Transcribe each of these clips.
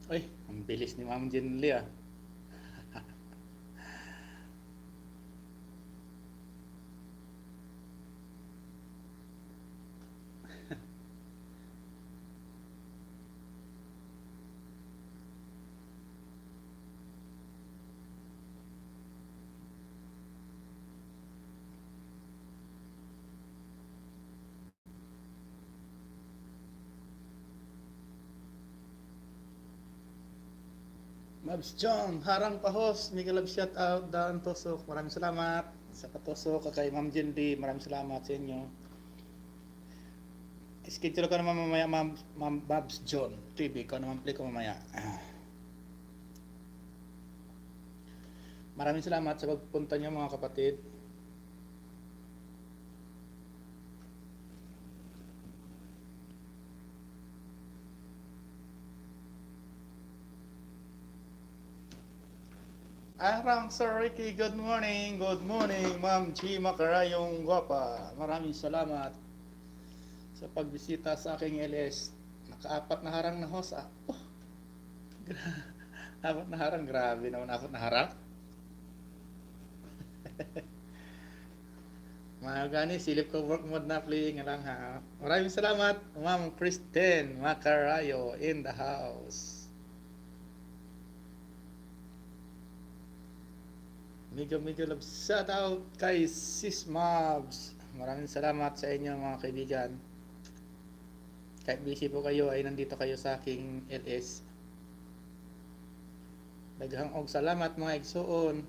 Uy, ang bilis ni Ma'am Jinli ah. Mabs John, harang pahos, Miguel Love shout out, Dan Tosok, maraming salamat sa patusok kay Ma'am Jinli, maraming salamat sa inyo. Schedule ko naman mamaya Ma'am Babs John, TV ko naman play ko mamaya. Maraming salamat sa pagpunta niyo mga kapatid. Arang Sir Ricky, good morning. Good morning, Ma'am G. Macarayong Guapa. Maraming salamat sa pagbisita sa aking LS. Nakaapat na harang na host ah. Oh, apat na harang, grabe naman apat na harang. Mga gani, silip ko work mode na playing nga lang ha. Maraming salamat, Ma'am Kristen Macarayo in the house. Mega love shout out kay Sis Mobs. Maraming salamat sa inyo mga kaibigan. Kahit busy po kayo ay nandito kayo sa aking LS. Daghang og salamat mga igsuon.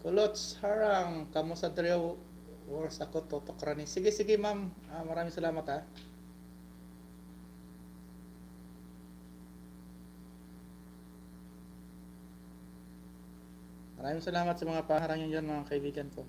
Kulots harang kamo sa Drew Wars ako totok rani. Sige sige ma'am. Maraming salamat ha. Maraming salamat sa mga paharang nyo dyan mga kaibigan ko.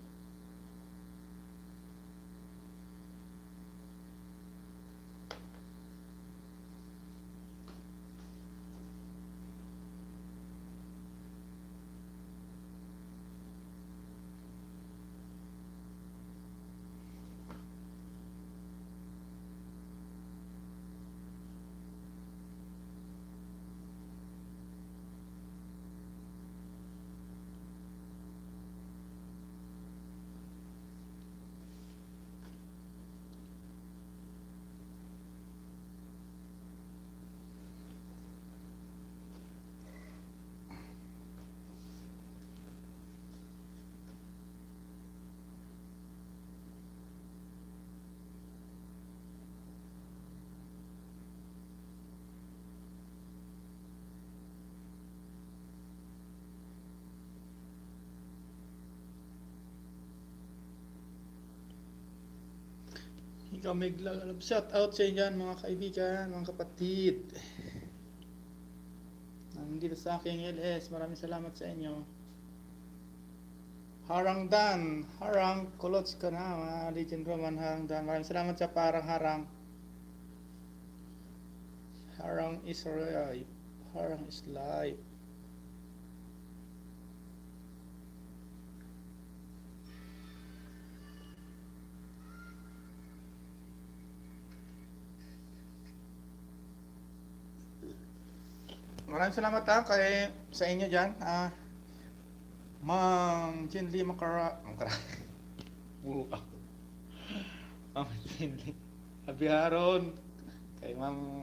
Ikaw may shout out sa inyo mga kaibigan, mga kapatid. Nandito sa aking LS, maraming salamat sa inyo. Harang Dan, harang kulots ka na, Legend Roman harang Dan. Maraming salamat sa parang harang. Harang is life. Harang is life. Maraming salamat kay sa inyo diyan. Ma'am Jinli Makara. Ma'am Jinli. Abiharon kay Ma'am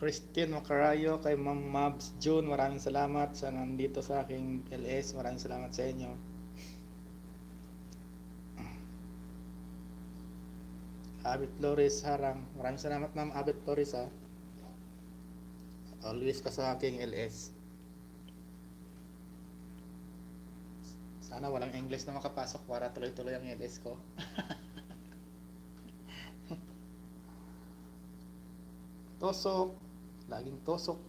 Christine Macarayo, kay Ma'am Mabs June, maraming salamat sa nandito sa aking LS. Maraming salamat sa inyo. Abit Flores Harang, maraming salamat Ma'am Abit Flores ha. Always ka sa aking LS. Sana walang English na makapasok para tuloy-tuloy ang LS ko. Tosok, laging tosok.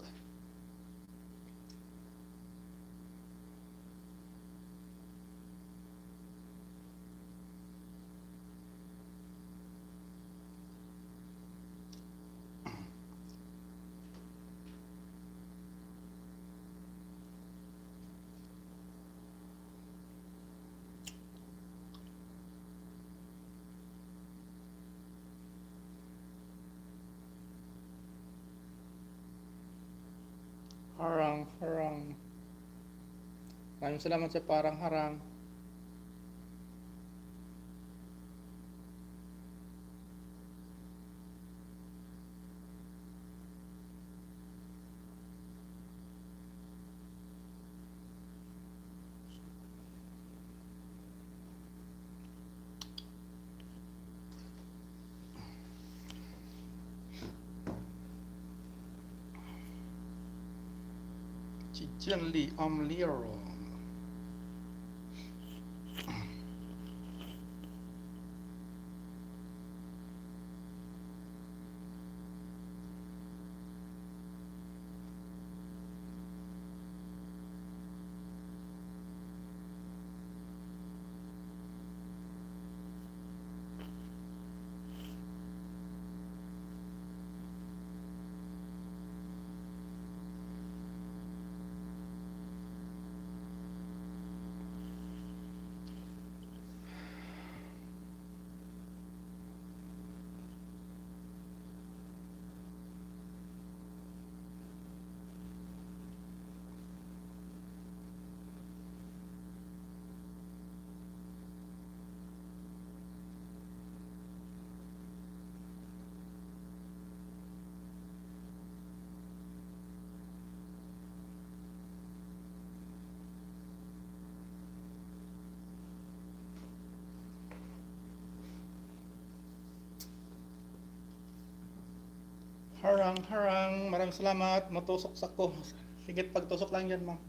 Harang, harang. Maraming salamat sa parang harang. Chichen Amliro. Harang, harang. Maraming salamat. Matusok sa ko. Sige, pagtusok lang yan, ma'am.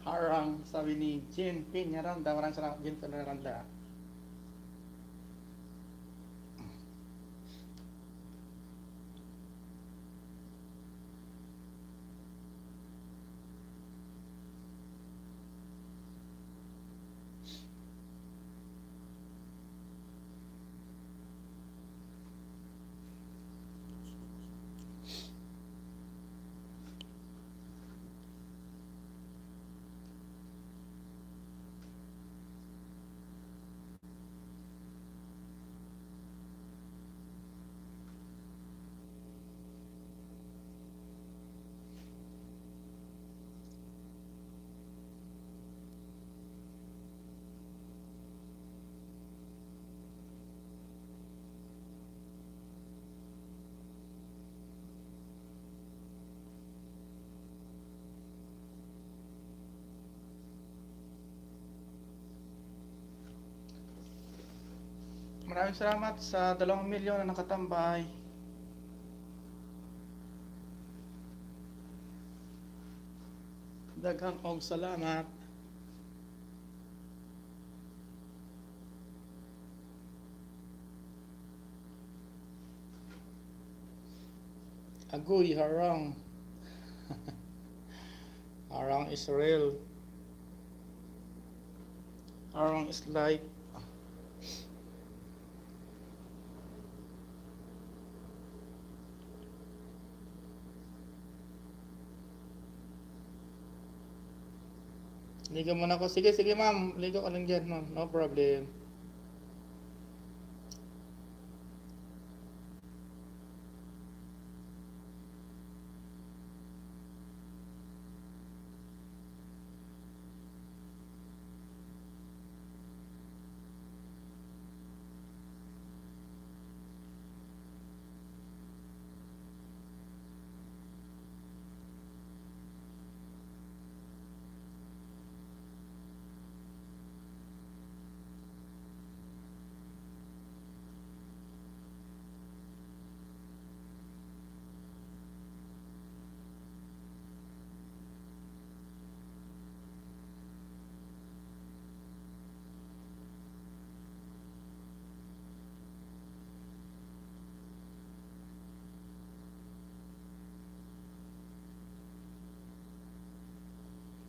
Harang, sabi ni Jin Piñaranda. Maraming salamat, Jin Piñaranda. Maraming salamat sa 2 milyon na nakatambay. Daghang og salamat. Agoy, harang. Harang is real. Harang is like. Ligo muna ako. Sige, sige ma'am. Ligo ka lang dyan, ma'am. No problem.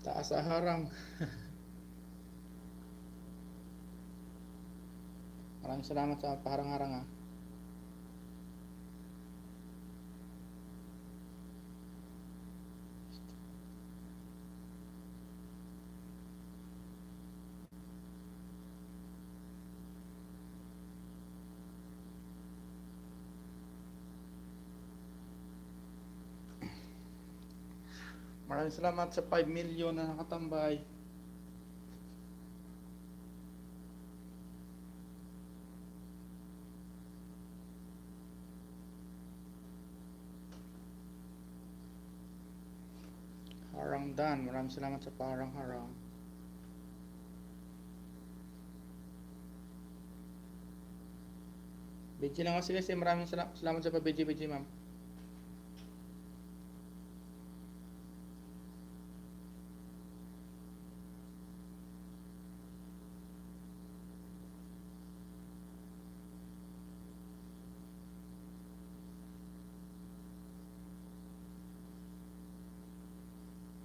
Taas sa harang. Maraming salamat sa paharang-harang ha. Maraming salamat sa 5 million na nakatambay. Harang Dan, maraming salamat sa paharang-harang. BG lang kasi kasi maraming salamat sa pa-BG ma'am.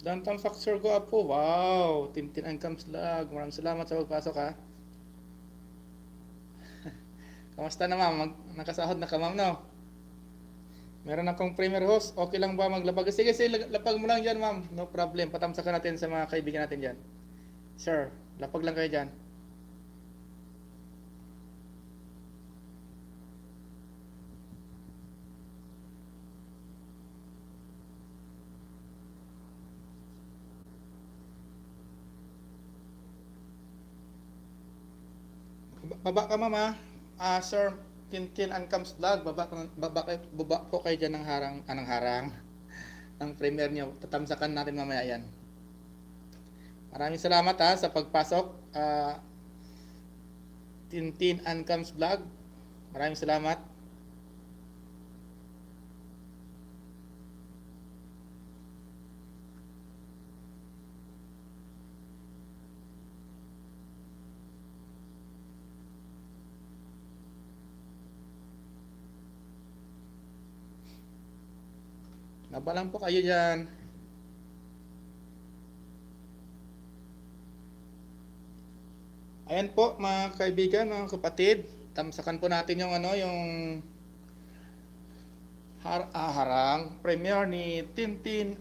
Downtown Factor ko po. Wow! Tintin and Comes Lag. Maraming salamat sa pagpasok ha. Kamusta na ma'am? Nakasahod na ka ma'am no? Meron akong premier host. Okay lang ba maglapag? Sige, lapag mo lang dyan ma'am. No problem. Patamsakan natin sa mga kaibigan natin dyan. Sir, lapag lang kayo dyan. Baba ka mama. Sir, Tintin and Comes Vlog. Baba po kayo dyan ng harang. Anong harang? Ng premiere nyo. Tatamsakan natin mamaya yan. Maraming salamat ha sa pagpasok. Tintin and Comes Vlog. Maraming salamat. Nabalang po kayo dyan. Ayan po mga kaibigan, mga kapatid. Tamsakan po natin yung yung harang premiere ni Tintin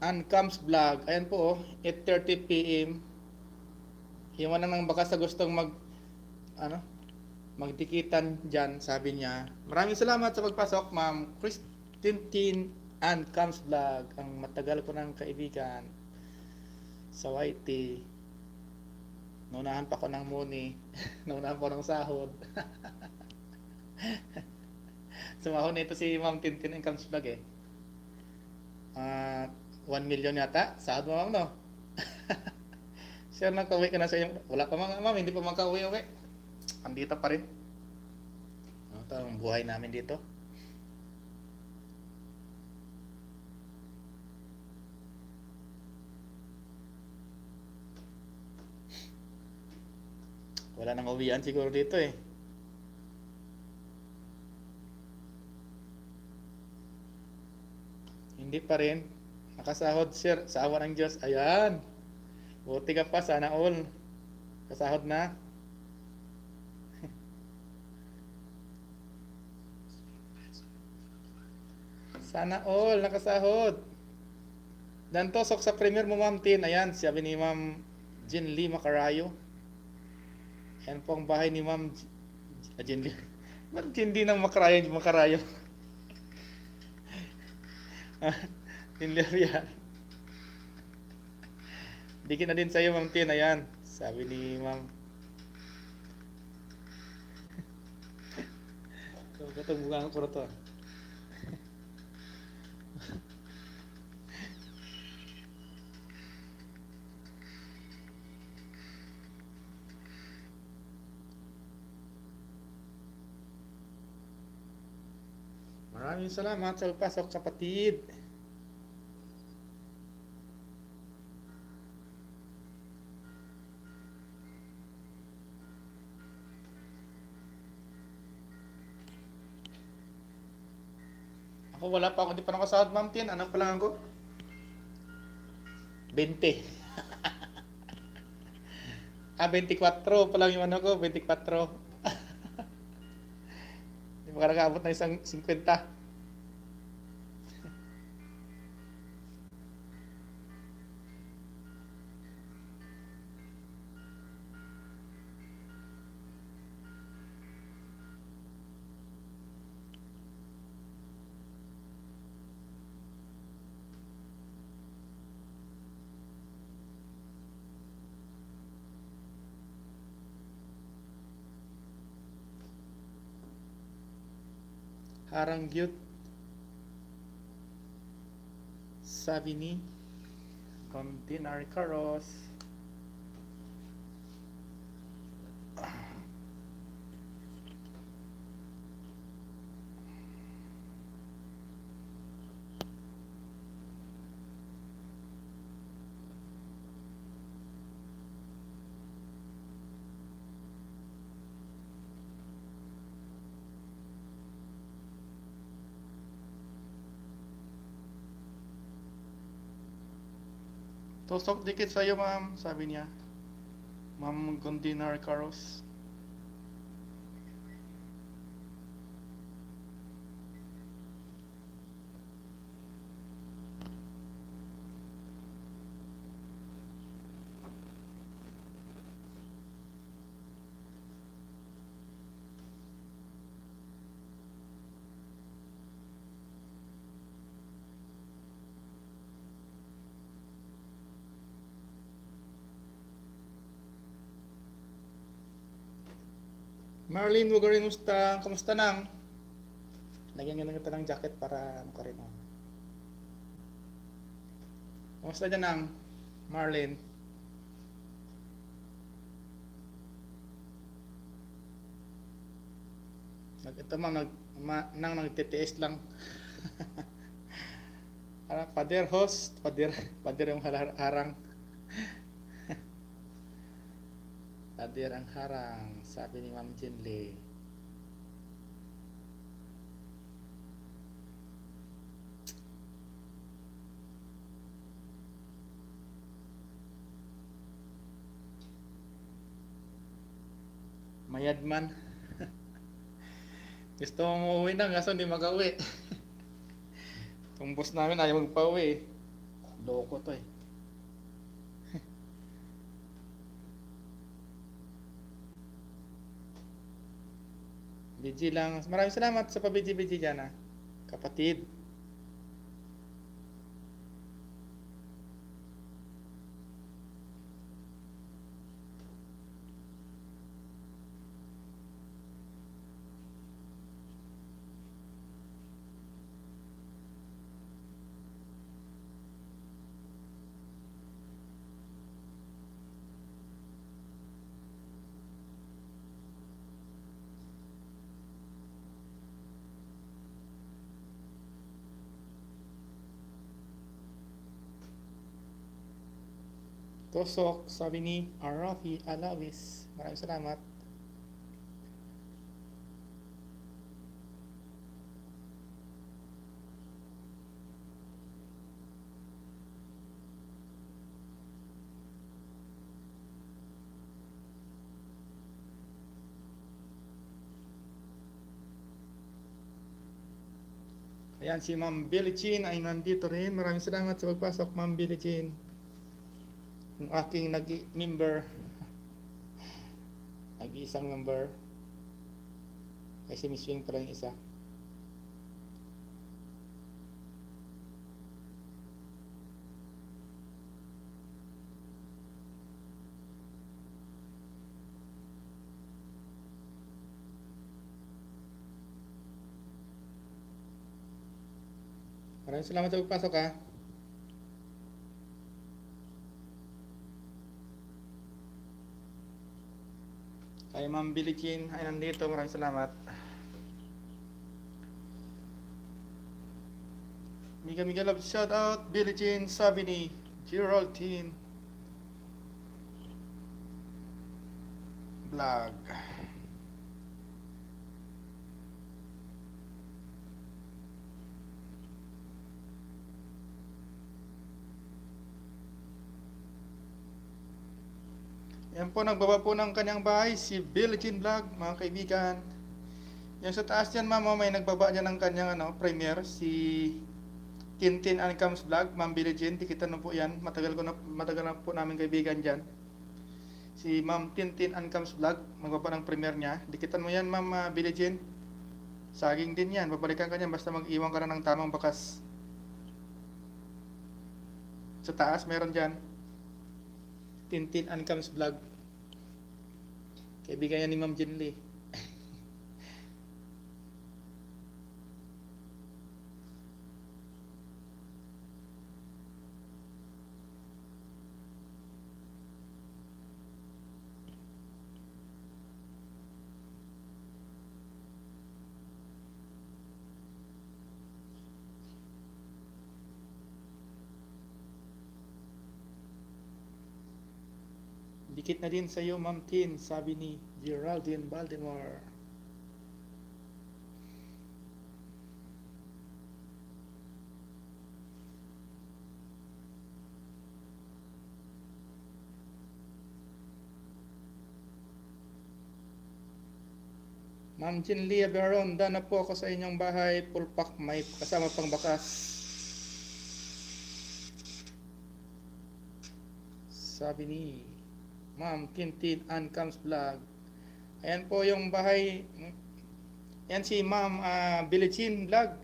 and Comes Vlog. Ayan po, 8:30 PM. Iwan na ng baka sa gustong magdikitan dyan, sabi niya. Maraming salamat sa pagpasok, Ma'am Tintin and Comes Vlog, ang matagal ko ng kaibigan sa YT. Naunahan pa ko ng money. Naunahan pa ng sahod. Sumahon nito si Ma'am Tintin and Comes Vlog eh. 1 million yata. Sahod mo ma'am no? Sir, nakauwi ka na sa iyong... Wala pa mga ma'am, hindi pa makauwi. Andito pa rin. Ito ang buhay namin dito. Wala nang uwian siguro dito eh. Hindi pa rin. Nakasahod sir, sa awa ng Diyos. Ayan. Buti ka pa, sana all. Kasahod na. Sana all, nakasahod. Dan tosok sa premier mo Ma'am Tin. Ayan, sabi ni Ma'am Jean Lee Macarayo. Ayan po ang bahay ni Ma'am Jean Lee. Ba't Jean Lee ng Macarayo? Jean Lee yan. Dikit na din sa'yo Ma'am Tin. Ayan, sabi ni Ma'am. Ito bunga ko to. Maraming salamat sa pagpasok kapatid. Ako wala pa ako, hindi pa nakasahod Ma'am Tin. Ano pa lang ako? 20. 24 pa lang yung ano ko, 24. Hindi pa ka nakaabot na isang 50. Harang gyud, sabi ni Continental Caros. Tusok dikit sa'yo, ma'am, sabi niya. Ma'am Continental Caros. Marlene Mugarin, kamusta nang? Lagyan nga kita ng jacket para ano ka rin. Oh. Kamusta dyan nang, Marlene? Ito ma'am, nagtitiis lang. Pader host, pader yung harang. Pader ang harang, sabi ni Ma'am Jinley. Mayadman. Gusto mong umuwi na, kaso hindi makauwi. Itong boss namin ayaw magpa-uwi. Loko to eh. BG lang. Maraming salamat sa pa-BG-BG dyan ah. Kapatid. Tosok, sabi ni Arafi Alawis. Maraming salamat. Ayan, si Ma'am Billie Jean ay nandito rin. Maraming salamat sa pagpasok, Ma'am Billie Jean. Yung aking member. Nag-iisang member. Ay si Miss Wing pala yung isa. Maraming salamat sa pagpasok ha. Kay Ma'am Billie Jean ay nandito. Maraming salamat. Miga love shout out Billie Jean, sabi ni Geraldine Vlog. Yan po, nagbaba po ng kanyang bahay, si Billie Jean Vlog, mga kaibigan. Yung sa taas dyan, ma'am, may nagbaba dyan ng kanyang premiere, si Tintin and Cams Vlog, ma'am Billie Jean, dikita na po yan. Matagal na po namin kaibigan dyan. Si ma'am Tintin and Cams Vlog, magbaba ng premiere niya. Dikitan mo yan, ma'am Billie Jean. Saging din yan, babalikan ka niyan, basta mag-iwan ka na ng tamang bakas. Sa taas, meron dyan. Tintin and Cams Vlog. Kaibigan yan ni Ma'am Jinli. Dikit na din sa iyo, Ma'am Tin, sabi ni Geraldine Baltimore. Ma'am Jinli Aberon, na po ako sa inyong bahay, pulpak, may kasama pang bakas. Sabi ni Ma'am Tintin and Cams Vlog. Ayan po yung bahay. Ayan si Ma'am Billie Jean Vlog.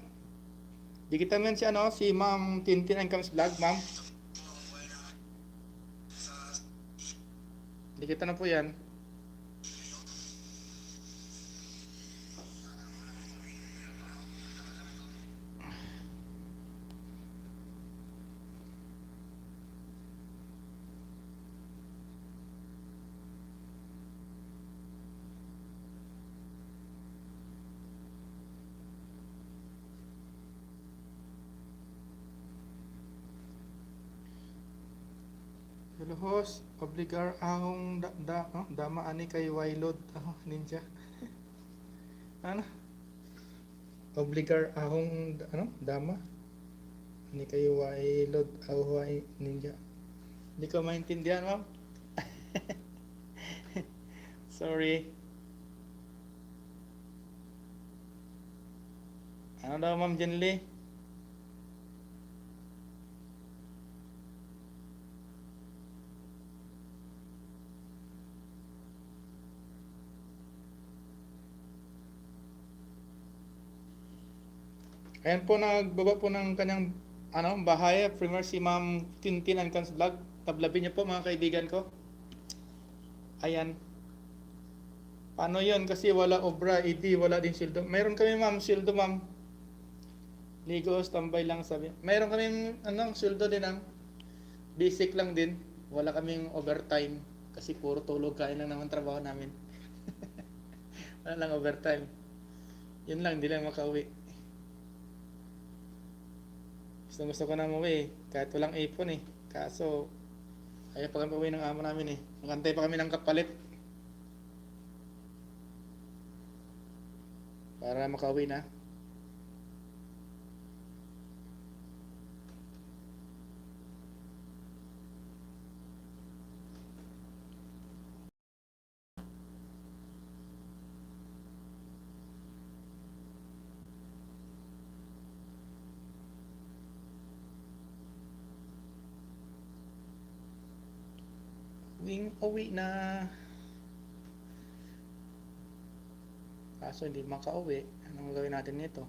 Dikita mo yan si Ma'am Tintin and Cams Vlog, ma'am. Dikita na po yan. Hello host, obligar ahong dama ani kay Wailod ninja. Ano? Obligar ahong dama ani kay Wailod ahway ninja. Hindi ko maintindihan, ma'am. Sorry. Ano daw, Ma'am Jenly? Ayan po, nagbaba po ng kanyang bahay, premier si Ma'am Tintin and Cans Vlog. Tablabin niyo po, mga kaibigan ko. Ayan. Paano yun? Kasi wala obra, wala din sildo. Mayroon kami, ma'am, sildo, ma'am. Ligo, tambay lang sabi. Mayroon kami sildo din, basic lang din. Wala kaming overtime. Kasi puro tulog, kain lang naman trabaho namin. Wala lang overtime. Yun lang, hindi lang makauwi. Gusto ko na umuwi kahit walang ipon Kaso, ayaw pa kami pauwi ng amo namin Magantay pa kami ng kapalit. Para makauwi na. Uwi na. Kaso hindi makauwi. Anong gagawin natin nito?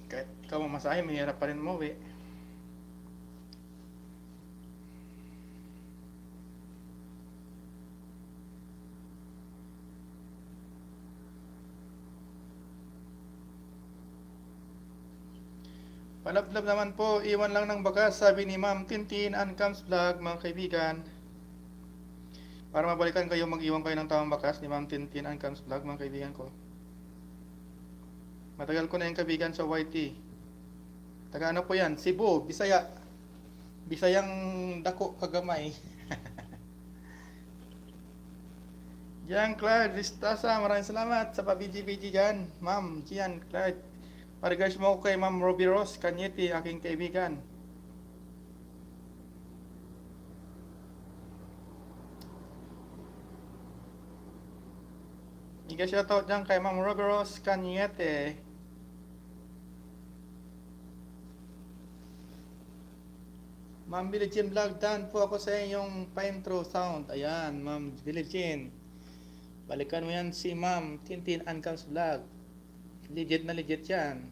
Kahit ikaw mamasahe, mahirap pa rin umuwi. Palablab naman po, iwan lang ng bagas, sabi ni Ma'am Tintin and Cams Vlog, mga kaibigan. Para mabalikan kayo, mag-iwan kayo ng tamang bakas ni Ma'am Tintin and Cams Vlog, mga kaibigan ko. Matagal ko na yung kaibigan sa YT. Taga ano po yan? Cebu, Bisaya. Bisayang dako kagamay. Jean Claude Ristasa, maraming salamat sa pa-BG-BG dyan. Ma'am Jean Claude. Parigas mo ko kay Ma'am Ruby Rose Kanyeti, aking kaibigan. Sige, shoutout dyan kay Ma'am Rogeros Cañete. Ma'am Billie Jean Vlog, done po ako sa inyong pa-intro sound. Ayan, Ma'am Billie Jean. Balikan mo yan si Ma'am Tintin Ancams Vlog. Legit na legit yan.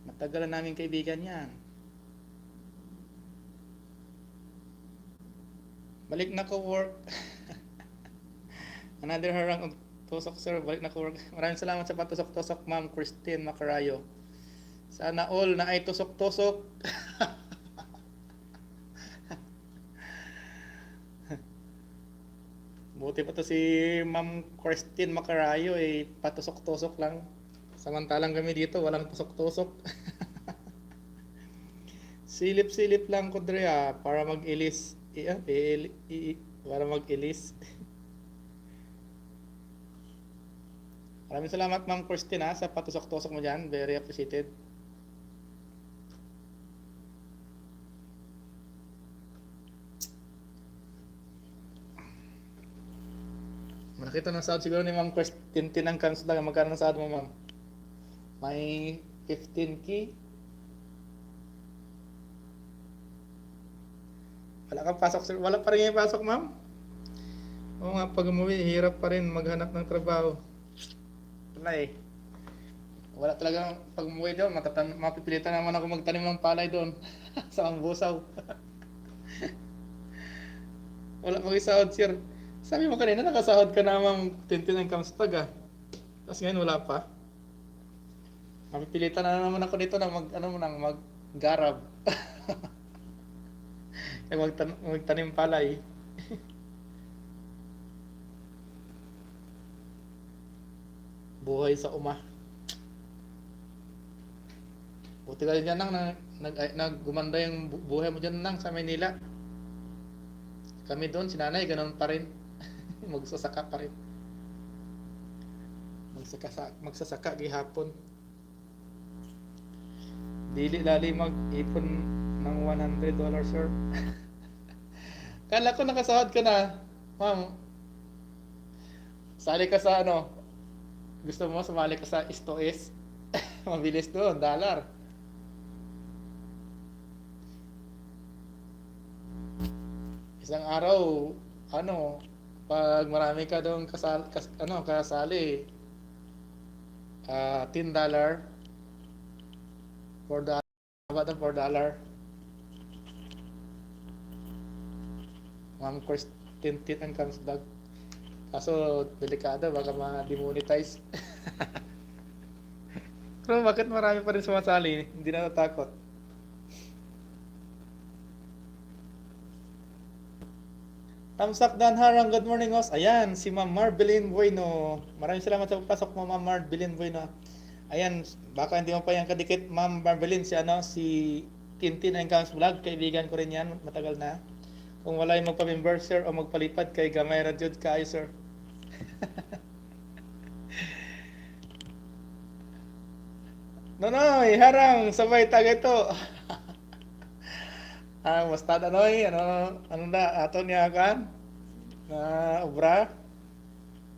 Matagal na namin kaibigan yan. Balik na ko work. Another harang og tusok sir, balik na ko work. Maraming salamat sa patusok-tusok Ma'am Christine Macarayo. Sana all na ay tusok-tusok. Buti pa to si Ma'am Christine Macarayo patusok-tusok lang. Samantalang kami dito walang tusok-tusok. Silip-silip lang ko dre para mag-ilis. Para mag-ilis. Maraming salamat Ma'am Christine sa patusok-tusok mo dyan. Very appreciated. Nakita ng sahod siguro ni Ma'am Christine Tinang Kansula. Magkano ng sahod mo, Ma'am? May 15K? Wala kang pasok, sir. Wala pa rin yung pasok, Ma'am? Oo nga, pag umuwi, hirap pa rin maghanap ng trabaho. Wala Wala talagang pag umuwi doon, mapipilitan naman ako magtanim ng palay doon. Sa Ambusaw. Wala pang isahod, sir. Sabi mo kanina, nakasahod ka na Ma'am Tintin ng Kamstag Tapos ngayon wala pa. Mapipilitan na naman ako dito na mag-garab. Magtanim palay. Buhay sa uma. Buti ka rin dyan naggumanda yung buhay mo dyan sa Manila. Kami doon, si nanay, ganun pa rin. Magsasaka pa rin. Magsasaka gihapon. Dili lali mag-ipon ng $100, sir. Kala ko nakasahod ka na, Ma'am. Sali ka sa gusto mo sumali ka sa Istoes? Mabilis doon, $1. Isang araw, pag marami ka doon kasali, $10, $4, $4. Ma'am Christine Tin and Comes Vlog. Kaso, delikado, baka ma-demonetize. Pero bakit marami pa rin sumasali? Hindi na natakot. Tamsak Dan Harang, good morning, host. Ayan, si Ma'am Marbeline Bueno. Maraming salamat sa pagpasok mo, Ma'am Marbeline Bueno. Ayan, baka hindi mo pa yan kadikit, Ma'am Marbeline, si Tintin and Comes Vlog. Kaibigan ko rin yan, matagal na. Kung wala yung magpa-member, sir, o magpalipad kay Gamay Radyod kayo, sir. Nonoy, harang, sabay taga ito. Basta Nonoy, ano na, ato niya kan? Na obra.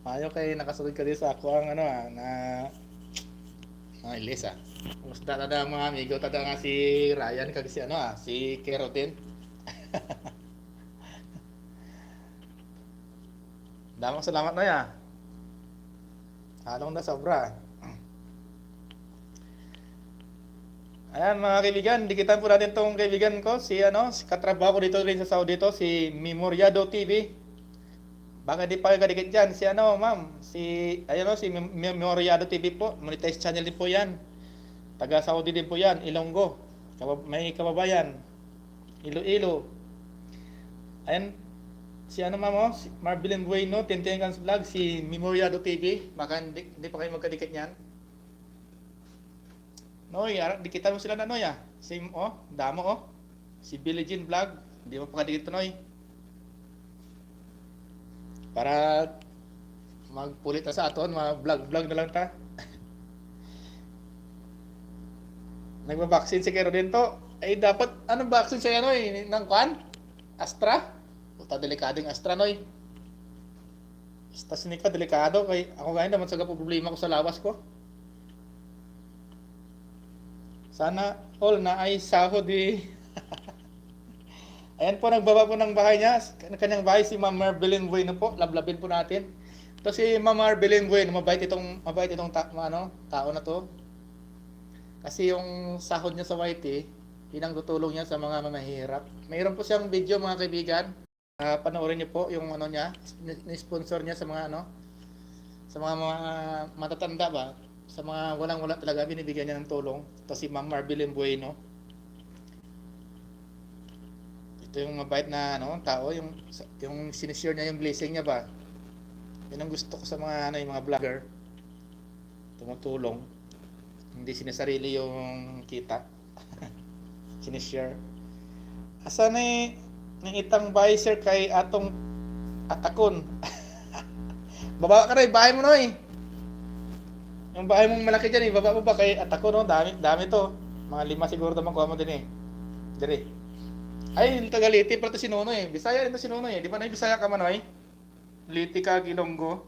Mayo kay nakasunod ka din sa ako ang ilis Basta tada mga amigo, tada nga si Ryan, kag si si Kerotin. Damang salamat na ya. Halong na sobra. Ayan mga kaibigan, dikitan po natin tong kaibigan ko, si katrabaho ko dito rin sa Saudi si Memoriado TV. Baka di pa kayo kadikit dyan, ma'am, si Memoriado TV po, monetized channel din po yan. Taga Saudi din po yan, Ilonggo, may kababayan, Iloilo. Ayan, si ma'am, si Marbeline Bueno, Tintin Comes Vlog, si Memoriado TV, baka di pa kayo magkadikit niyan. Noy, dikitan mo sila na Noy damo si Billie Jean Vlog, hindi mo pa kadikit Noy. Para magpulit na sa aton, vlog na lang ta. Nagba-vaccine si Kero din to. Ay dapat, anong vaccine siya Noy? Nang kwan? Astra? Puta delikadong Astra Noy. Basta sinika, delikado. Kay, ako ngayon naman sa problema ko sa lawas ko. Sana all na ay sahod eh. Ayan po, nagbaba po ng bahay niya. Kanyang bahay si Ma'am Marbeline Bueno po. Lablabin po natin. Ito si Ma'am Marbeline Bueno. Mabait itong tao na to. Kasi yung sahod niya sa YT, pinagtutulong niya sa mga mahihirap. Mayroon po siyang video mga kaibigan. Panoorin niyo po yung ano niya, ni-sponsor niya sa mga sa mga matatanda ba, sa mga walang-wala talaga binibigyan niya ng tulong. Ito si Ma'am Marbeline Bueno. Ito yung mabait na tao, yung sinishare niya yung blessing niya ba. Yan ang gusto ko sa mga yung mga vlogger. Tumutulong. Hindi sinasarili yung kita. Sinishare. Asa ni itang bahay sir kay atong atakon. Baba ka na, bahay mo na eh. Yung bahay mong malaki dyan eh, baba mo ba kay atakon, no? Dami to. Mga 5 siguro naman kuha mo din eh. Dire. Ay, yung taga Liti, pero ito si Nonoy eh. Bisaya rin to si Nonoy eh. Di ba na Bisaya ka Manoy? Liti ka, Ilonggo.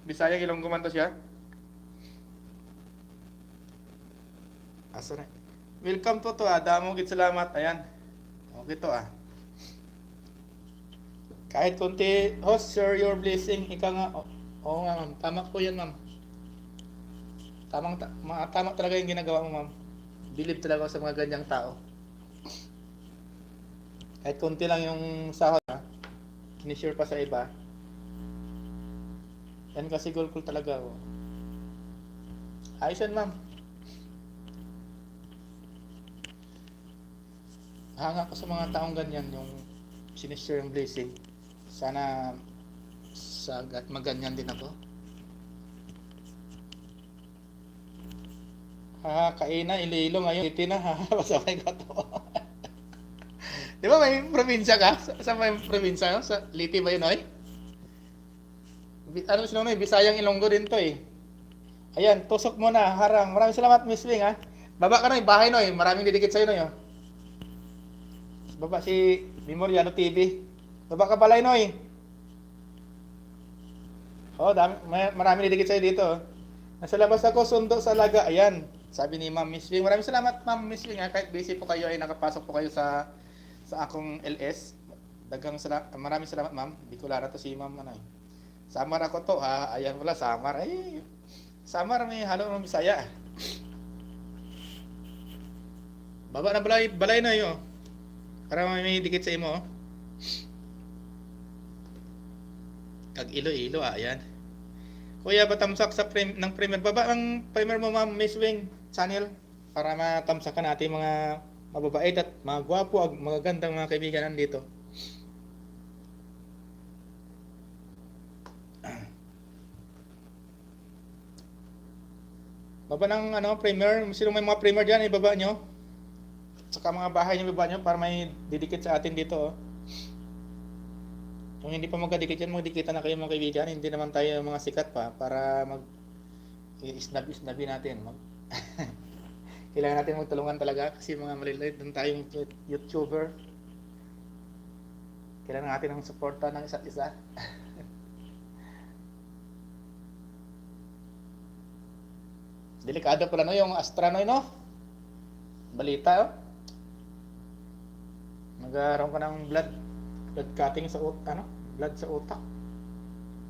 Bisaya, Ilonggo man to siya. Asa na? Welcome to damo gid salamat. Ayan. Okay to Kahit konti, host, share your blessing. Ika nga. Oo nga ma'am. Tama po yan ma'am. Tama talaga yung ginagawa mo ma'am. Believe talaga ako sa mga ganyang tao. Kahit konti lang yung sahod kinishare pa sa iba. Yan kasi goal ko talaga ako. Ayos yan ma'am. Hanga ko sa mga taong ganyan yung sinishare yung blessing. Sana maganyan din ako. Kaina, Iloilo ngayon. Iti na, pasabay ko to. Di ba may probinsya ka? Sa may probinsya, no? Sa Liti ba yun, oy? Ano sino no? Bisayang Ilonggo din to eh. Ayan, tusok mo na, harang. Maraming salamat, Miss Wing, ha? Baba ka na, bahay no, eh. Maraming didikit sa'yo no, eh. Baba si Memoriano TV. Baba ka balay no, eh. Oh, maraming didikit sa'yo dito, oh. Nasa labas ako, sundo sa laga. Ayan, sabi ni Ma'am Miss Wing. Maraming salamat, Ma'am Miss Wing, ha? Kahit busy po kayo, ay nakapasok po kayo sa akong LS. Maraming salamat ma'am. Bicolana to si ma'am Samar ako to ha. Ayan wala Samar. Ay, Samar may halo ng Bisaya. Baba na balay na yo. Para may dikit sa imo. Kag Iloilo ayan. Kuya batamsak sa ng premier baba ang premier mo ma'am Miss Wing channel para matamsakan natin mga mababait at mga gwapo at mga gandang mga kaibigan nandito. Baba ng premier, sino may mga premier diyan ibaba nyo. Saka mga bahay nyo ibaba nyo para may didikit sa atin dito. Kung hindi pa magkadikit yan, magdikitan na kayo mga kaibigan. Hindi naman tayo mga sikat pa para isnabi natin. Kailangan natin magtulungan talaga kasi mga maliliit din tayong YouTuber. Kailangan natin ng suporta ng isa't isa. Delikado pala yung Astranoy balita nagkaroon ka ng blood cutting sa blood sa utak.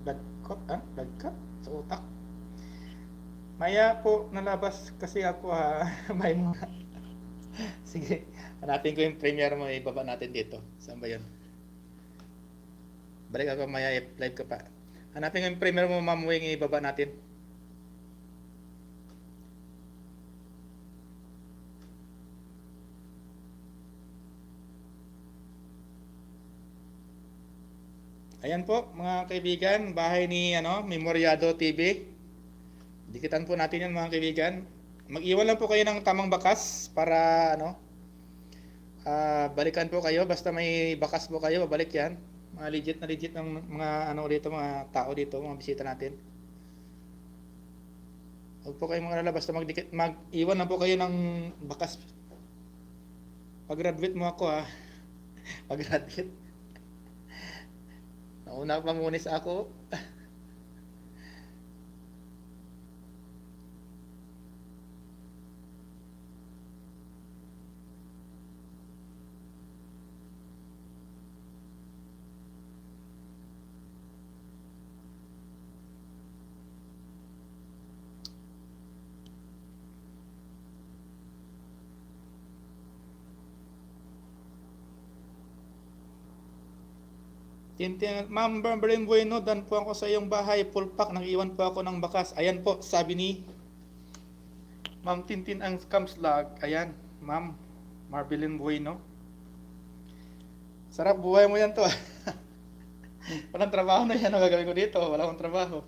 Blood cut sa utak. Maya po nalabas kasi ako may mga sige, hanapin ko yung premiere mo, ibaba natin dito. Saan ba yun? Balik ako maya, live ka pa. Hanapin ko yung premiere mo, Ma'am Wing, ibaba natin. Ayan po mga kaibigan, bahay ni Memoriado TV. Dikitan po natin yan mga kaibigan. Mag-iwan lang po kayo ng tamang bakas para balikan po kayo. Basta may bakas po kayo, babalik yan. Mga legit ng mga dito, mga tao dito, mga bisita natin. Huwag po kayo mga lalabas na mag-iwan lang po kayo ng bakas. Pag-graduate mo ako Pag-graduate. Nauna pamunis ako. Tintin, Ma'am Berlin Bueno, dan po ako sa iyong bahay, full pack, nag-iwan po ako ng bakas. Ayan po, sabi ni Ma'am Tintin ang Scamslag. Ayan, Ma'am Marbilin Bueno. Sarap buhay mo yan to. Walang trabaho na yan ang gagawin ko dito. Wala akong trabaho.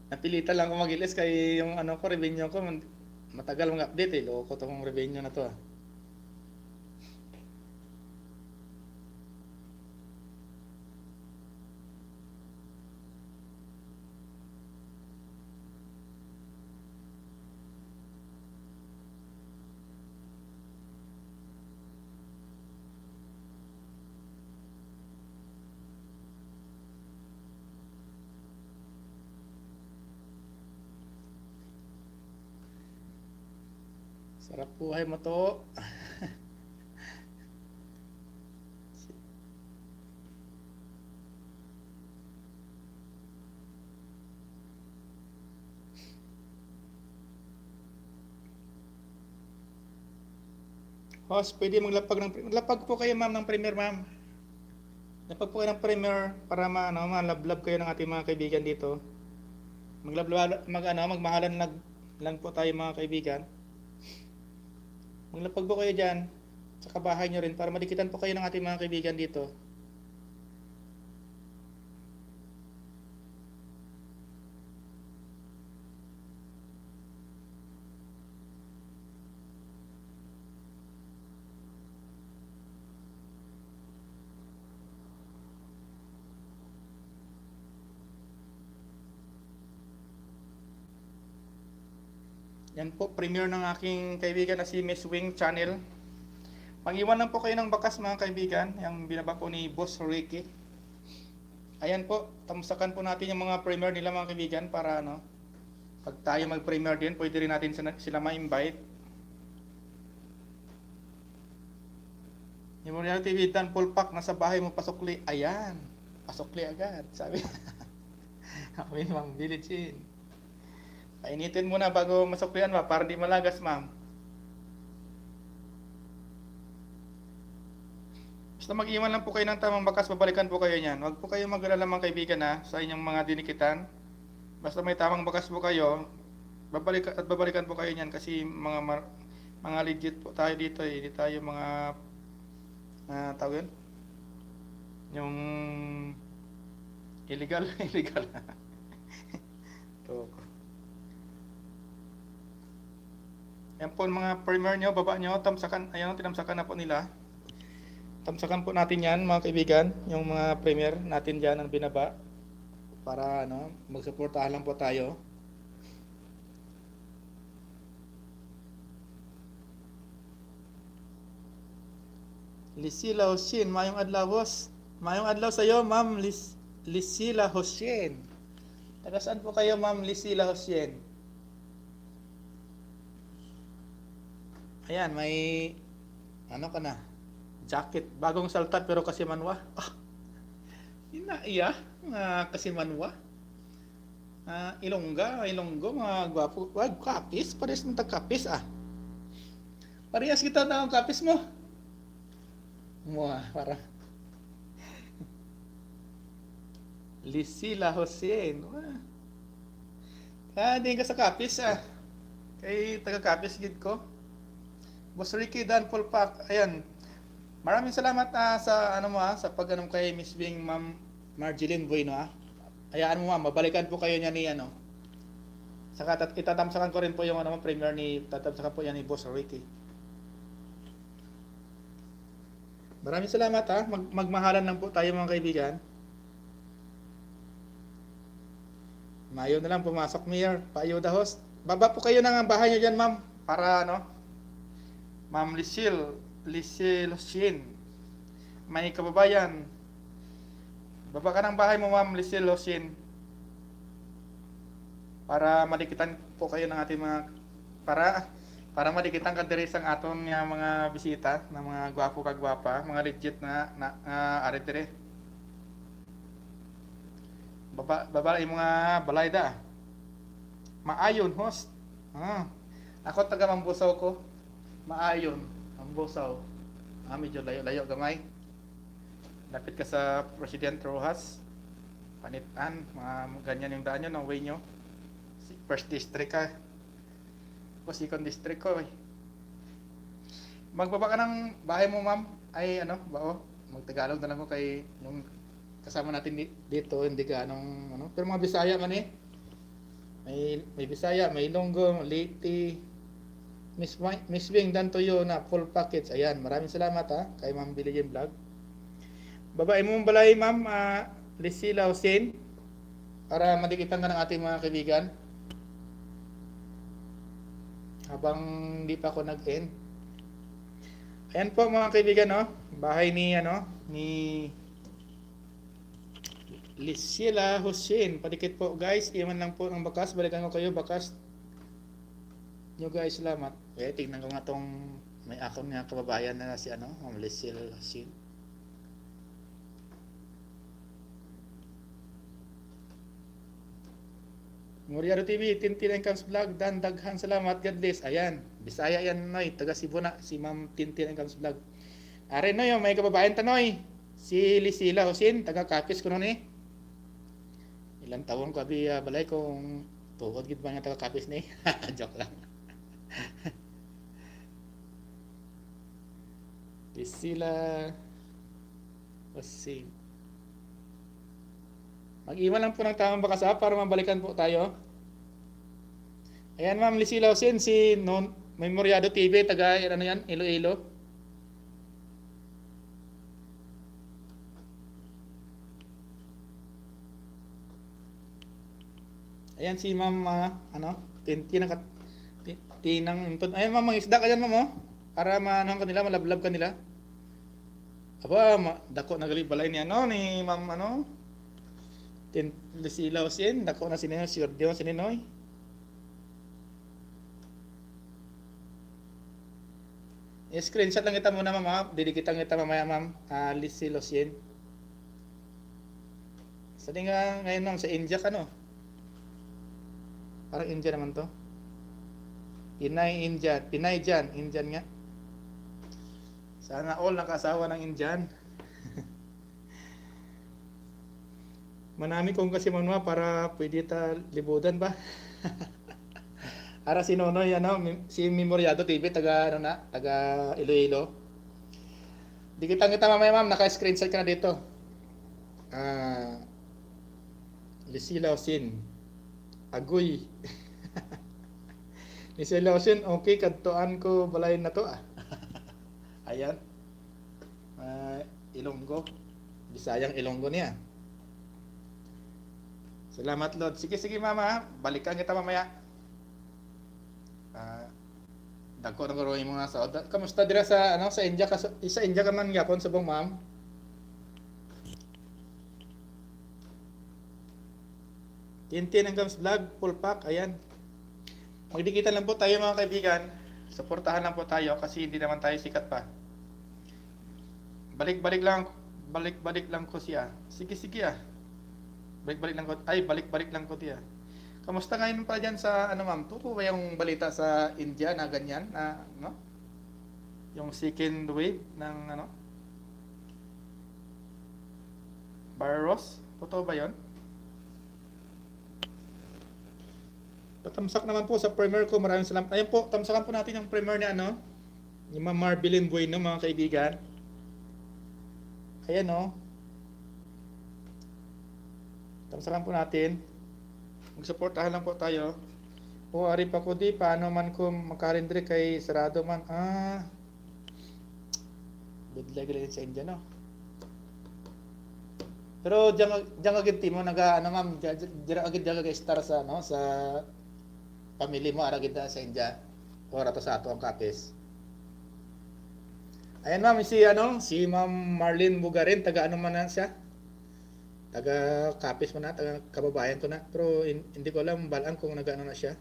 Napilitan lang ako mag-ilis kay yung ano ko, revenue ko. Matagal mag-update eh. Loko tong revenue na to ah. Sarap buhay mo to. Host, pwede maglapag po kayo ma'am ng premier ma'am. Lapag po kayo ng premier para malablab kayo ng ating mga kaibigan dito. Magmahalan lang po tayo mga kaibigan. Maglapag po kayo dyan sa kabahay nyo rin para madikitan po kayo ng ating mga kaibigan dito. Yan po, premiere ng aking kaibigan na si Miss Wing Channel. Pag-iwan lang po kayo ng bakas mga kaibigan, yung binaba po ni Boss Ricky. Ayan po, tamsakan po natin yung mga premiere nila mga kaibigan para pag tayo mag-premiere din, pwede rin natin sila ma-invite. Yung mga TV Dan full pack, nasa bahay mo pasukli. Ayan, pasukli agad, sabi. Ako yun, Mang Village in. Painitin muna bago masuklian ba, para di malagas ma'am. Basta mag-iwan lang po kayo ng tamang bakas, babalikan po kayo niyan. Huwag po kayo mag-alala mga kaibigan sa inyong mga dinikitan. Basta may tamang bakas po kayo, babalikan po kayo niyan kasi mga legit po tayo dito eh. Hindi tayo mga tawag yun? Yung illegal. Ito. Yan po mga primer nyo, baba nyo, tamsakan, ayun, tinamsakan na po nila. Tamsakan po natin yan mga kaibigan, yung mga primer natin dyan ang binaba. Para magsuportahan lang po tayo. Lisila Hoshin, mayong adlaw host. Mayong adlaw sa iyo, Ma'am Lisila Hoshin. Taga saan po kayo, Ma'am Lisila Hoshin? Ayan, may ka na? Jacket, bagong saltat pero kasi manwa. Iya, kasi manwa. Ilonggo, mga gwapo. Wag, kapis, parehas ng tagkapis Parehas kita na ang kapis mo. Para. Lisila Hossein. Di ka sa kapis Kay taga-kapis gid ko. Boss Ricky Dan full pack. Ayan. Maraming salamat sa sa pag-anom kay Miss Bing Ma'am Marjeline Bueno Hayaan mo ma'am, mabalikan po kayo niya ni Saka itatamsakan ko rin po yung premiere tatamsakan po yan ni Boss Ricky. Maraming salamat magmahalan lang po tayo mga kaibigan. Mayo na lang pumasok Mayor, paayuda host. Baba po kayo ng bahay niyo diyan ma'am para Ma'am Lisil Hoshin. May kababayan. Baba ka ng bahay mo Ma'am Lisil Hoshin. Para madikitan po kayo ng ating mga para madikitan ka diri sang aton nga mga bisita na mga gwapo kag gwapa, mga legit na ari diri. Baba yung mga balayda. Maayon host. Ako taga Mambusaw ko. Maayon, Mambusaw. Medyo layo-layo gamay. Lapit ka sa President Rojas. Panitan, mga ganyan yung daan nyo, ng way nyo. First district ka. O second district ko eh. Magbaba ka ng bahay mo, ma'am. Ay, ano, bao. Magtagalog na lang ko kay yung kasama natin dito, hindi ka anong, ano. Pero mga Bisaya man eh. May Bisaya, may Ilonggo, Leyte. Miss Wing, done to you na full package. Ayan, maraming salamat ha, kay Ma'am Billie Jean Vlog. Babae mo balay, Ma'am Lisila Hussein, para madikitan ka ng ating mga kaibigan. Habang hindi pa ako nag-end. Ayan po mga kaibigan, no? Bahay ni Lisila Hussein. Padikit po guys, iwan lang po ang bakas. Balikan ko kayo, bakas nyo guys, salamat. Okay, tignan ko nga tong may akong nga kababayan na si Ma'am Lisila Hussein. Moriaro TV, Tintin Comes Vlog, Dan daghan salamat, God bless. Ayan, Bisaya yan noy, taga Cebu na si Ma'am Tintin Comes Vlog. Are noy, may kababayan tanoy. Si Lisila Hussein, taga Capiz ko noon eh. Ilang taon ko abi balay kung tuod gid ba nga taga Capiz ni. Joke lang. Lisila Hussein. Mag-iwan lang po ng tamang bakas para mabalikan po tayo. Ayan Ma'am Lisila Hussein, si Memoriado TV, taga Iloilo. Ayan si Ma'am, Tinang Impod. Ayan Ma'am, mga isda ka dyan Ma'am, para maanong kanila, malablab kanila. Aba, dako nagali balay ni ni Ma'am Lisila Hussein, dako na sinino, si Ordeon sininoy. I-screenshot lang kita muna Ma'am, didikitan kita mamaya Ma'am, Lisila Hussein. Sabi nga ngayon Ma'am, sa India ka no? Parang India naman to. Pinay dyan, Indian nga. Sana all nakasawa ng Indian. Manami kong kasi manwa para pwede ta libudan ba? Ara si Nonoy, si Memoriado TV, taga Iloilo. Dikitan kita mamaya Ma'am, naka-screenshot ka na dito. Lisila Hussein. Agoy. Lisila Hussein, okay, kadtuan ko balay na to Ayan. Ilonggo. Bisayang Ilonggo niya. Salamat Lord. Sige Mama, balikan kita mamaya. Dagko na garo yung mga saod. Kamusta dira sa India sa India ka man gyapon subong Ma'am? Tintin ang Comes Vlog, full pack, ayan. Magdikitan lang po tayo mga kaibigan. Suportahan lang po tayo kasi hindi naman tayo sikat pa. Balik-balik lang ko siya. Sige balik-balik lang ko tiya. Kamusta ngayon pa dyan sa Ma'am? Tupo ba yung balita sa India na ganyan yung second wave ng virus? Totoo ba 'yon? Patamsak naman po sa premiere ko. Maraming salamat. Ayun po, tamsakan po natin yung premiere ni ni Ma'am Marbilin Bueno mga kaibigan. Ayan tamsakan po natin. Magsuportahan lang po tayo. O ari pa ko di paano man ko makarindre kay sarado man. Bidlay galing sa India Pero diyan agad timo Ma'am, diyan agad star sa sa family mo ara gid sa India. Ora to sa ato ang Capiz. Ayan Ma'am, si Ma'am Marlene Bugarin, taga man na siya? Taga Capiz mo na, taga kababayan ko na. Pero hindi ko alam balaan kung na siya.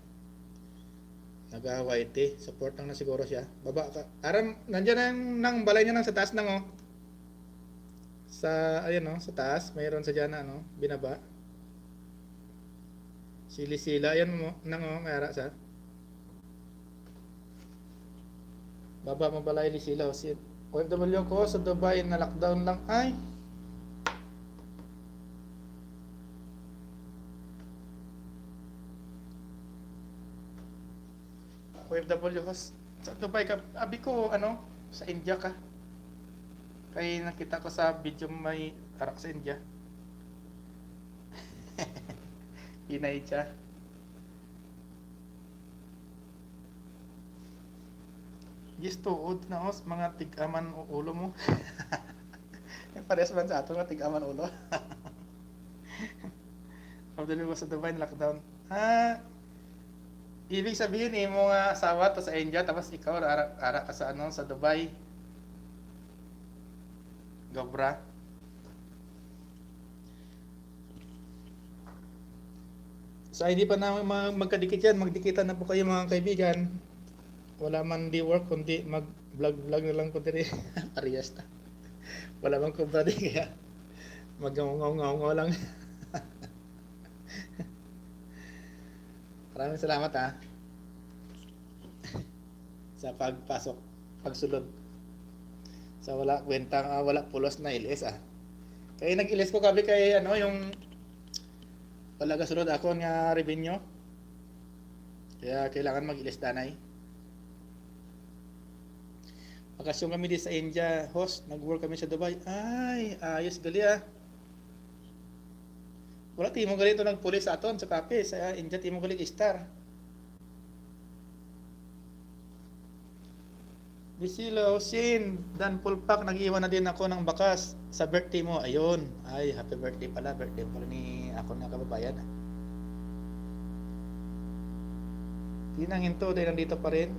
Naga-YT, support lang na siguro siya. Baba ka. Aram, nandiyan nang balay niya sa taas sa sa taas, mayroon sa diyan binaba. Sila yan mo nang mayara sa. Baba mabalay ni sila. Si OFW ko sa Dubai na lockdown lang ay. OFW ko sa Dubai ka. Abi ko ano, sa India ka. Kaya nakita ko sa video may arak sa India. Pinay siya. Yes, tuod na os, mga tig-aman ulo mo. Pares man sa ato nga tig-aman ulo. Pagdali ko sa Dubai lockdown. Ibig sabihin mo nga asawa to sa India tapos ikaw ara ka sa ano sa Dubai. Gobra. Sa hindi pa na magkadikit yan, magdikitan na po kayo mga kaibigan. Wala man di work kundi mag-vlog na lang ko diri. Parehas ta. Wala man kubra di kaya mag-ngaw lang. Maraming salamat sa pagpasok, pagsulod. Sa wala kwenta, wala pulos na ilis Kaya nag-ilis ko kabi kay ano yung wala kasunod ako nga revenue. Kaya kailangan mag-ilis danay. Bakasyon kami di sa India, host, nag-work kami sa Dubai. Ay, ayos gali Wala timo gali ito nagpulis sa aton sa kape sa India timo gali star. Bisilo, Sin, Dan Pulpak, nag-iwan na din ako ng bakas sa birthday mo. Ayun. Ay, happy birthday pala. Birthday pala ni ako na kababayan. Tinangin to, dahil nandito pa rin.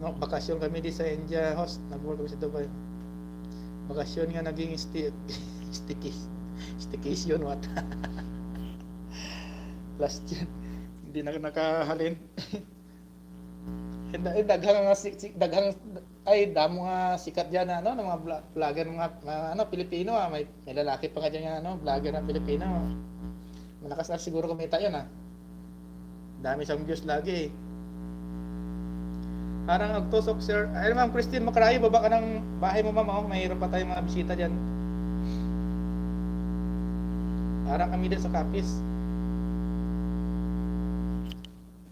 No, bakasyon kami di sa India, host. Nag-work kami sa Dubai. Bakasyon nga naging staycation, what? Last year. Hindi na nakahalin. daghang ay damo nga sikat diyan ano ng mga vlogger mga ano Pilipino may lalaki pa nga diyan ano vlogger na Pilipino. Malakas na siguro kumita 'yon Dami siyang views lagi. Parang nagtusok sir. Ay ma'am Christine Macarayo, baba ka ng bahay mo ma'am. Mayroon pa tayong mga bisita diyan. Parang kami din sa Capiz.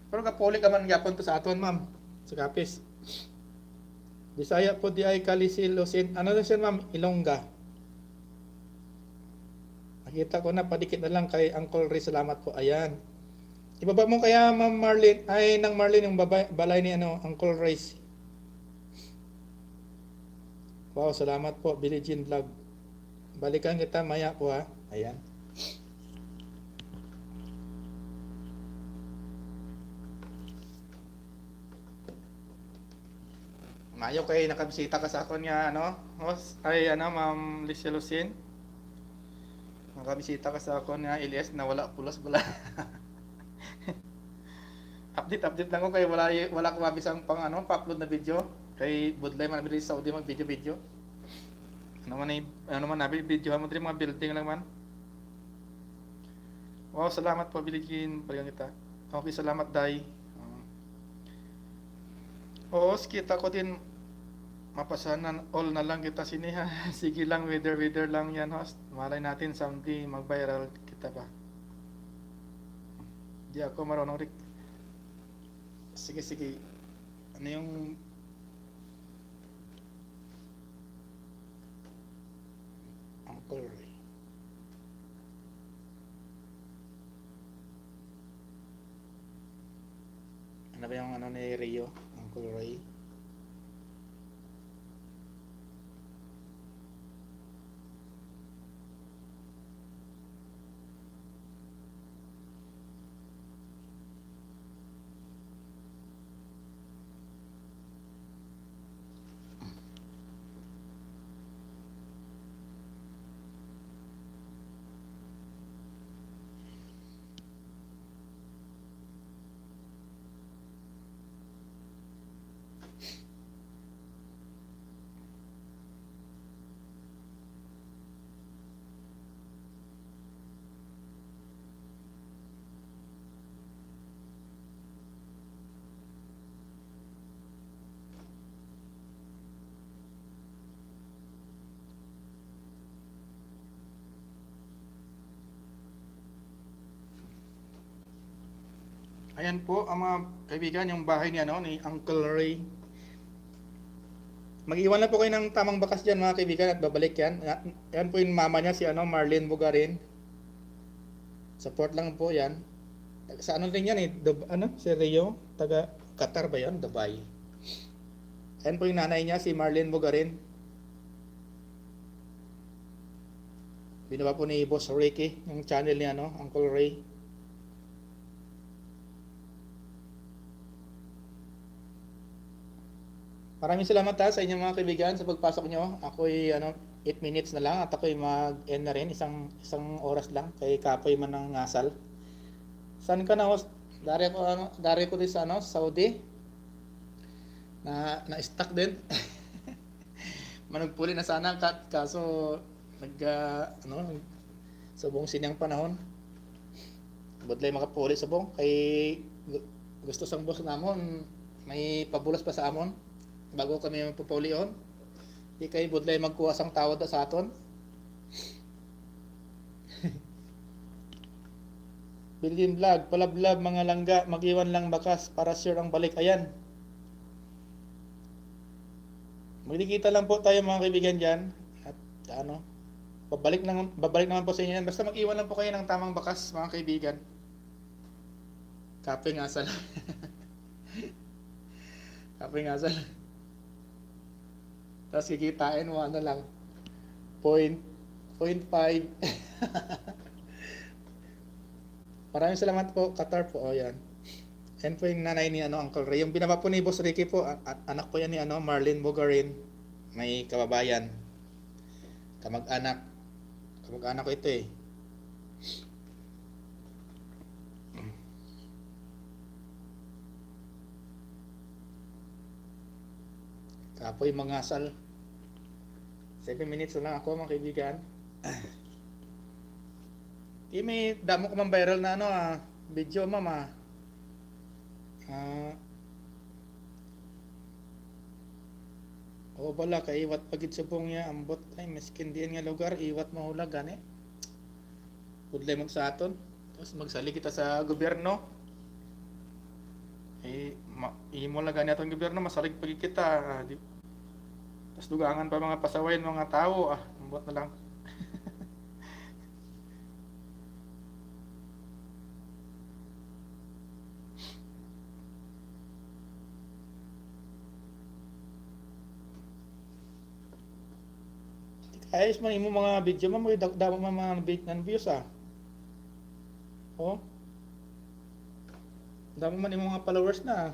Pero kapuli ka man gyapon to sa aton ma'am. Sa Capiz. Bisaya po di ay Kalisil Lucin. Ano na siya ma'am? Ilongga. Nakita ko na padikit na lang kay Uncle Ray. Salamat po. Ayan. Ibaba mo kaya ma'am Marlene. Ay nang Marlene yung balay ni ano Uncle Ray. Wow, salamat po Billie Jean Vlog. Balikan kita maya po Ayan. Mayo kay nakabisita ka sa akon nga ano, host ay ano Ma'am Licia Lucin. Nakabisita ka sa akon nga Elias na wala pulos bala. update lang ko kay wala ko mabisang pang ano, pa-upload na video kay budlay man bilis sa Saudi mag video. Ano man nabi video mo diri mga building lang man. Wow, salamat po Biligin, balikan kita. Okay, salamat Day. Oo, kita ko din mapasanan all na lang kita siniha. Sige lang, weather lang yan host. Malay natin someday mag-viral kita pa. Di ako marunong rik. Sige. Ano yung Uncle Ray? Ano ba yung ano ni Rio? Uncle Ray? Ayan po ang mga kaibigan, yung bahay ni ano ni Uncle Ray. Mag-iwan lang po kayo ng tamang bakas diyan mga kaibigan at babalik yan. Yan po yung mama niya si ano Marlene Bugarin. Support lang po yan. Sa ano din yan eh, ano si Rio, taga Qatar ba yan? Dubai. Ayan po yung nanay niya si Marlene Bugarin. Binawa po ni Boss Ricky yung channel niya no, Uncle Ray. Maraming salamat sa inyo mga kaibigan sa pagpasok nyo. Ako'y 8 minutes na lang at ako'y mag-end na rin. Isang oras lang. Kay Kapoy man ng ngasal. Saan ka na host? Dari ko din sa Saudi. Na-stuck din. Managpuli na sana kaso subong sinyang panahon. Budlay makapuli subong. Kay gusto sang boss namon may pabulas pa sa amon. Bago kami magpupulion, di kayo budlay magkuha sang tawad sa aton. Billion vlog, palablab mga langga, mag-iwan lang bakas para sure ang balik. Ayan. Magdikita lang po tayo mga kaibigan dyan. At babalik naman po sa inyo yan. Basta mag-iwan lang po kayo ng tamang bakas mga kaibigan. Kaping asal. Kaping asal. Tapos kikitain mo lang 0.5. Maraming salamat po Qatar po. Yan. Yan po yung nanay ni Uncle Ray. Yung binaba po ni Boss Ricky po, anak po yan ni Marlene Bugarin. May kababayan. Kamag-anak ko ito eh. Kapoy mangasal. 7 minutes na lang ako mga kaibigan. May damo ko man viral na video mama. Bala kay iwat pagid subong niya ambot ay miskin diyan nga lugar iwat mahulag gani. Budlay mag sa aton. Tapos magsali kita sa gobyerno. Imo lang gani atong gobyerno masalig pagid kita. Tapos dugangan pa mga pasawayin mga tao. Ambot na lang. Ayos man imo mga video mo, damo mga views Oh. Damo man imo mga followers na.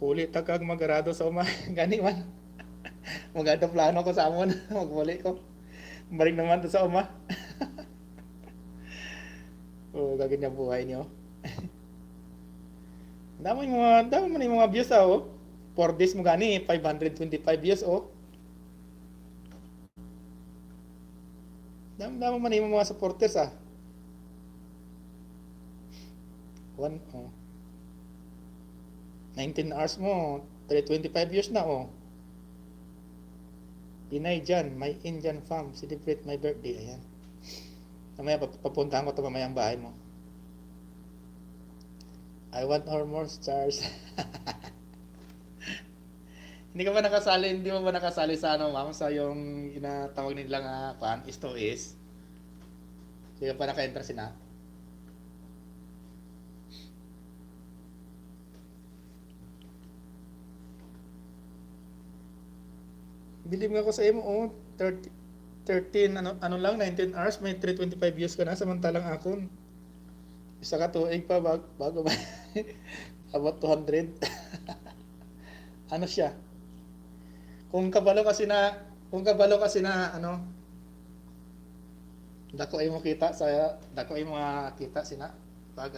Huli tagag magarado sa uma gani man. Magada plano ko sa amon, maghuli ko. Balik naman to sa uma. Gaganya buhay niyo. Damo man imo mga views oh. 4 days mo gani 525 views Damo man imo mga supporters 19 hours mo 325 views na Pinay dyan, my Indian fam, celebrate my birthday. Ayan. Mamaya papuntahan ko ito mamayang bahay mo. I want more stars. Hindi mo ba nakasali sa ma'am, sa yung inatawag nila nga is to is? Hindi ka pa naka-enter sina? Believe nga ako sa imo 13 lang 19 hours may 325 views ka na samantalang akon isa ka tuig pa bago ba about 200. Siya? Kung kabalo kasi na dako ay mo kita sina pag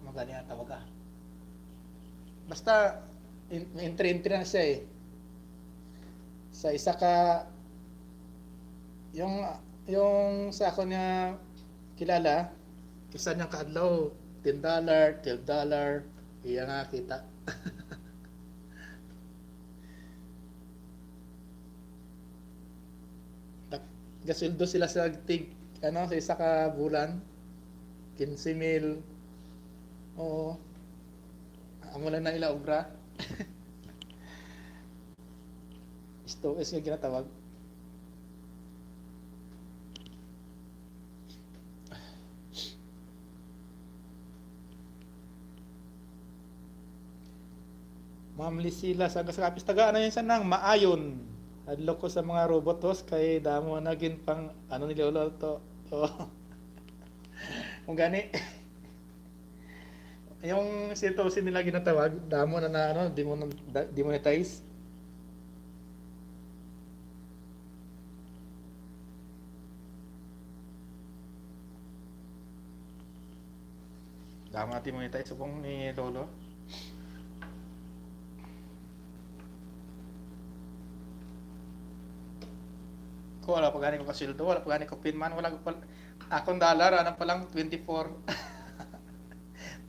magani ang tawag basta entry na siya sa isa ka yung sa ako niya kilala isa niyang kaadlaw $10 $12 iya nga kita. gasuldo sila sa tig, ano, sa isa ka bulan. 15,000. Oo. Amo lang na ila obra. STOS nga ginatawag. Ma'am Lisila sa kapis taga ano yun sa nang maayon. Adlok ko sa mga robotos kay damo naging pang ano ni Lolo to. Oh. Kung gani. Yung sitosin nila ginatawag, damo na ano, demonetize. Damo natin monetize subong ni Lolo. Ko wala pa gani ko kasildo, wala pa gani ko pinman, wala pa akong dollar ano pa lang 24.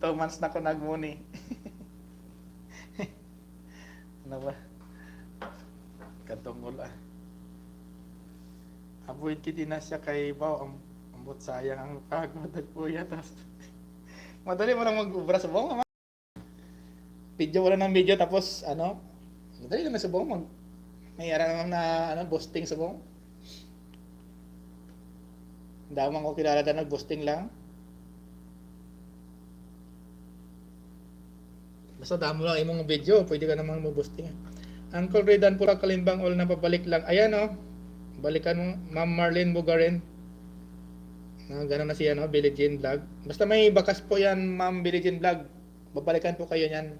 2 months na ko nagmuni. Ano ba? Katong wala. Avoid kiti na siya kay Bao ang ambot sayang ang pagod nagpuya tas. Madali mo lang mag-ubra sa buong video wala ng video tapos ano madali naman sa buong may ara naman na ano boosting sa buong. Damang ko kilala na nag-boosting lang. Basta damo lang imong video, pwede ka namang mag-boosting. Uncle Redan pura kalimbang all na pabalik lang. Ayan oh. Balikan mo Ma'am Marlene Bugarin. Gano'n na siya no, Billie Jean Vlog. Basta may bakas po yan Ma'am Billie Jean Vlog. Babalikan po kayo niyan.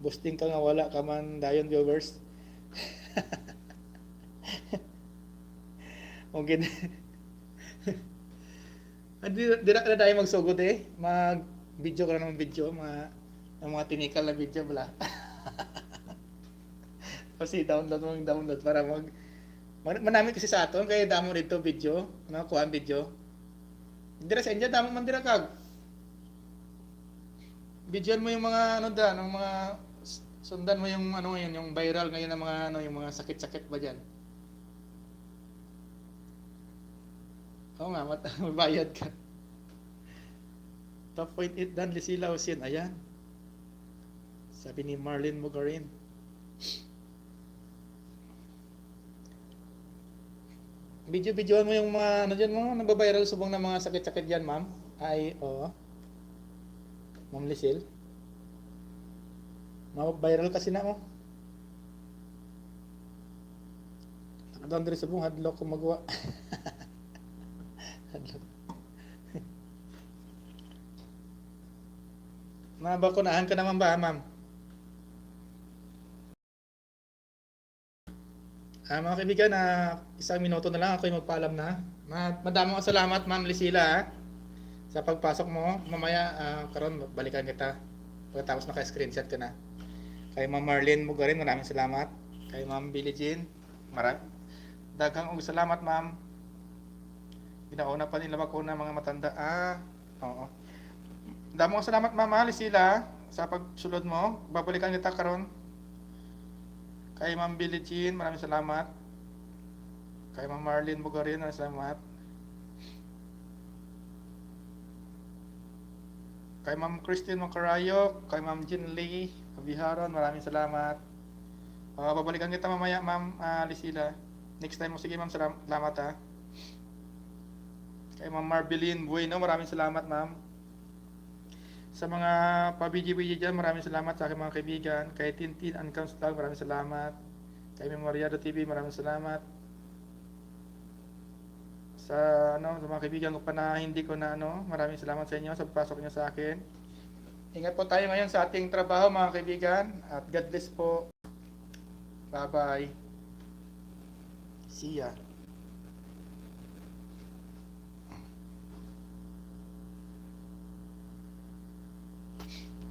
Boosting ka nga wala ka man dayon viewers. Okay. Di na tayo magsugod eh. Mag-video ka na ng video. Mga tinikal na video bala. Kasi download para manamit kasi sa aton. Kaya damo dito video. Kuha ang video. Dira sa inyo, damo man dira kag. Videoan mo yung mga ano da, ng mga sundan mo yung ano yun, yung viral ngayon ng mga ano, yung mga sakit-sakit ba diyan. Oo nga, mabayad ka. Top 0.8 Dan Lisila Osin. Ayan. Sabi ni Marlene Mugarin. Video-videoan mo yung mga ano dyan mo, nababiral subong ng mga sakit-sakit dyan, ma'am. Ay, oo. Ma'am Lisil. Mababiral kasi na, oh. Nakadaan din subong, hadlok kung magawa. Nabakunahan ka naman ba, ma'am? Mga kaibigan, isang minuto na lang ako yung magpaalam na. Madaming salamat, Ma'am Lisila, sa pagpasok mo. Mamaya, karon balikan kita. Pagkatapos naka-screenshot ka na. Kay Ma'am Marlene Mugarin, maraming salamat. Kay Ma'am Billie Jean, daghang salamat, Ma'am. Ginauna pa nila bakuna mga matanda. Oo. Damong salamat Ma'am Lisila sa pagsulod mo. Babalikan kita karon. Kay Ma'am Billie Jean, maraming salamat. Kay Ma'am Marlene Bugarin, maraming salamat. Kay Ma'am Christine Macarayo, kay Ma'am Jean Lee Abiharon, maraming salamat. Babalikan kita mamaya Ma'am Lisila. Next time mo sige Ma'am, salamat ha. Kay Ma'am Marbeline Bueno, maraming salamat Ma'am. Sa mga pa-BG-BG dyan, maraming salamat sa aking mga kaibigan. Kay Tintin Uncounts Vlog, maraming salamat. Kay Memoriado TV, maraming salamat. Sa mga kaibigan ko pa na hindi ko na maraming salamat sa inyo sa pasok niyo sa akin. Ingat po tayo ngayon sa ating trabaho mga kaibigan. At God bless po. Bye-bye. See ya.